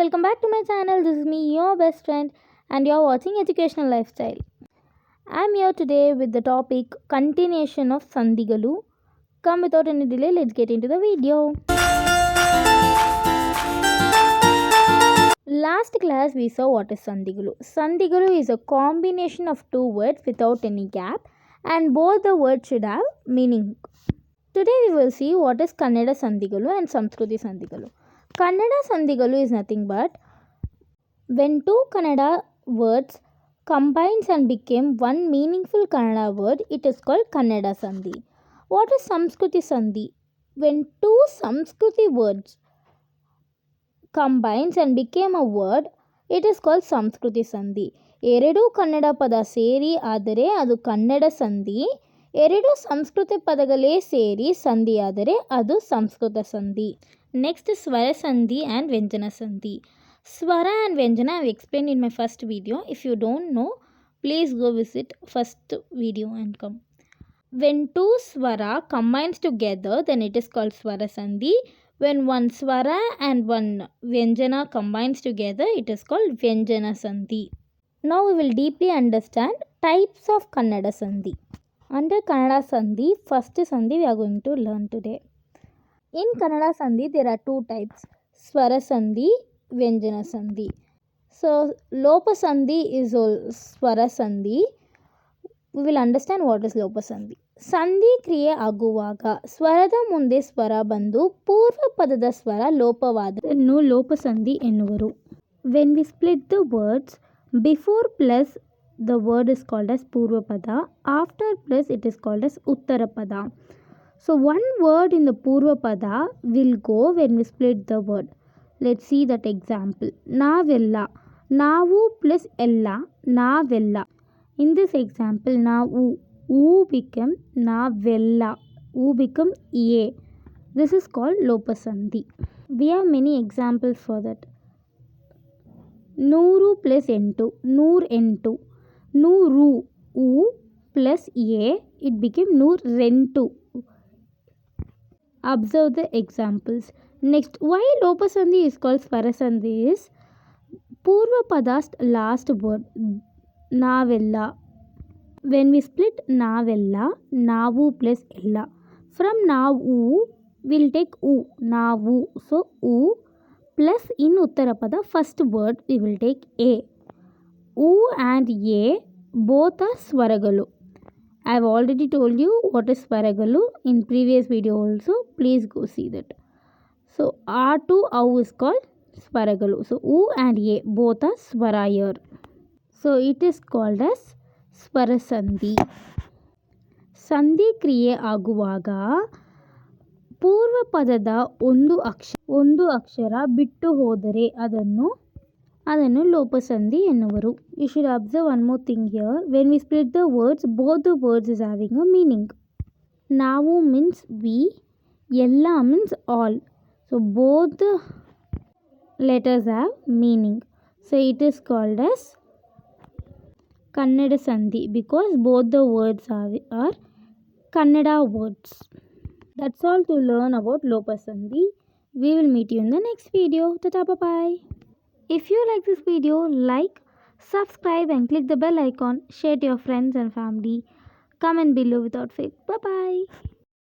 welcome back to my channel. This is me, your best friend, and you're watching Educational Lifestyle. I'm here today with the topic continuation of Sandhigalu. Come without any delay, let's get into the video. Last class we saw what is Sandhigalu. Sandhigalu is a combination of two words without any gap, and both the words should have meaning. Today we will see what is Kannada Sandhigalu and Samskruti Sandhigalu. Kannada Sandhigalu is nothing but when two Kannada words combines and became one meaningful Kannada word, it is called Kannada Sandhi. What is Samskruti Sandhi? When two Samskruti words combines and became a word, it is called Samskruti Sandhi. ಎರಡು ಕನ್ನಡ ಪದ ಸೇರಿ ಆದರೆ ಅದು ಕನ್ನಡ ಸಂಧಿ. ಎರಡು ಸಂಸ್ಕೃತ ಪದಗಳೇ ಸೇರಿ ಸಂಧಿಯಾದರೆ ಅದು ಸಂಸ್ಕೃತ ಸಂಧಿ. ನೆಕ್ಸ್ಟ್ ಸ್ವರ ಸಂಧಿ ಆ್ಯಂಡ್ ವ್ಯಂಜನ ಸಂಧಿ. Swara and Vyanjana I have explained in my first video. If you don't know, please go visit first video and come. When two swara combines together, then it is called Swara Sandhi. When one swara and one Vyanjana combines together, it is called Vyanjana Sandhi. Now we will deeply understand types of Kannada Sandhi. Under Kannada Sandhi, first Sandhi we are going to learn today. In Kannada Sandhi, there are two types, Swara Sandhi, Vyanjana Sandhi. So, Lopa Sandhi is Swara Sandhi. We will understand what is Lopa Sandhi. ಸಂಧಿ ಕ್ರಿಯೆ ಆಗುವಾಗ ಸ್ವರದ ಮುಂದೆ ಸ್ವರ ಬಂದು ಪೂರ್ವ ಪದದ ಸ್ವರ ಲೋಪವಾದನ್ನು ಲೋಪಸಂಧಿ ಎನ್ನುವರು. When we split the words, before plus the word is called as ಪೂರ್ವ ಪದ, after plus it is called as ಉತ್ತರ ಪದ. So one word in the ಪೂರ್ವ ಪದ will go when we split the word. Let's see that example. ನಾವೆಲ್ಲ, ನಾವು plus ಎಲ್ಲ, ನಾವೆಲ್ಲ. In this example, ನಾವು, become ನಾವೆಲ್ಲ, become a. This is called ಲೋಪಸಂಧಿ. We have many examples for that. ನೂರು plus ಎಂಟು, ನೂರೆಂಟು. ನೂರು, plus a, it became ನೂರೆಂಟು. Observe the examples. Next, why Lopa Sandhi is called Swara Sandhi is Purva Pada's last word, Navella. When we split Navella, Navu plus Ella. From Navu, we'll take U, Navu. So, U plus in Uttarapada, first word we will take A. U and A both are Swaragalu. I have already told you what is Swaragalu in previous video also. Please go see that. So, R to Au is called Swaragalu. So, U and A both are Swara here. So, it is called as Swara Sandhi. ಸಂಧಿ ಕ್ರಿಯೆ ಆಗುವಾಗ ಪೂರ್ವ ಪದದ ಒಂದು ಅಕ್ಷರ ಬಿಟ್ಟು ಹೋದರೆ ಅದನ್ನು ಲೋಪಸಂಧಿ ಎನ್ನುವರು. You should observe one more thing here. When we split the words, both the words is having a meaning. ನಾವು means we, ಎಲ್ಲ means all. So both the letters have meaning. So it is called as Kannada Sandhi because both the words are Kannada words. That's all to learn about Lopa Sandhi. We will meet you in the next video. Tata, bye-bye. If you like this video, like, subscribe and click the bell icon. Share to your friends and family. Comment below without fail. Bye-bye.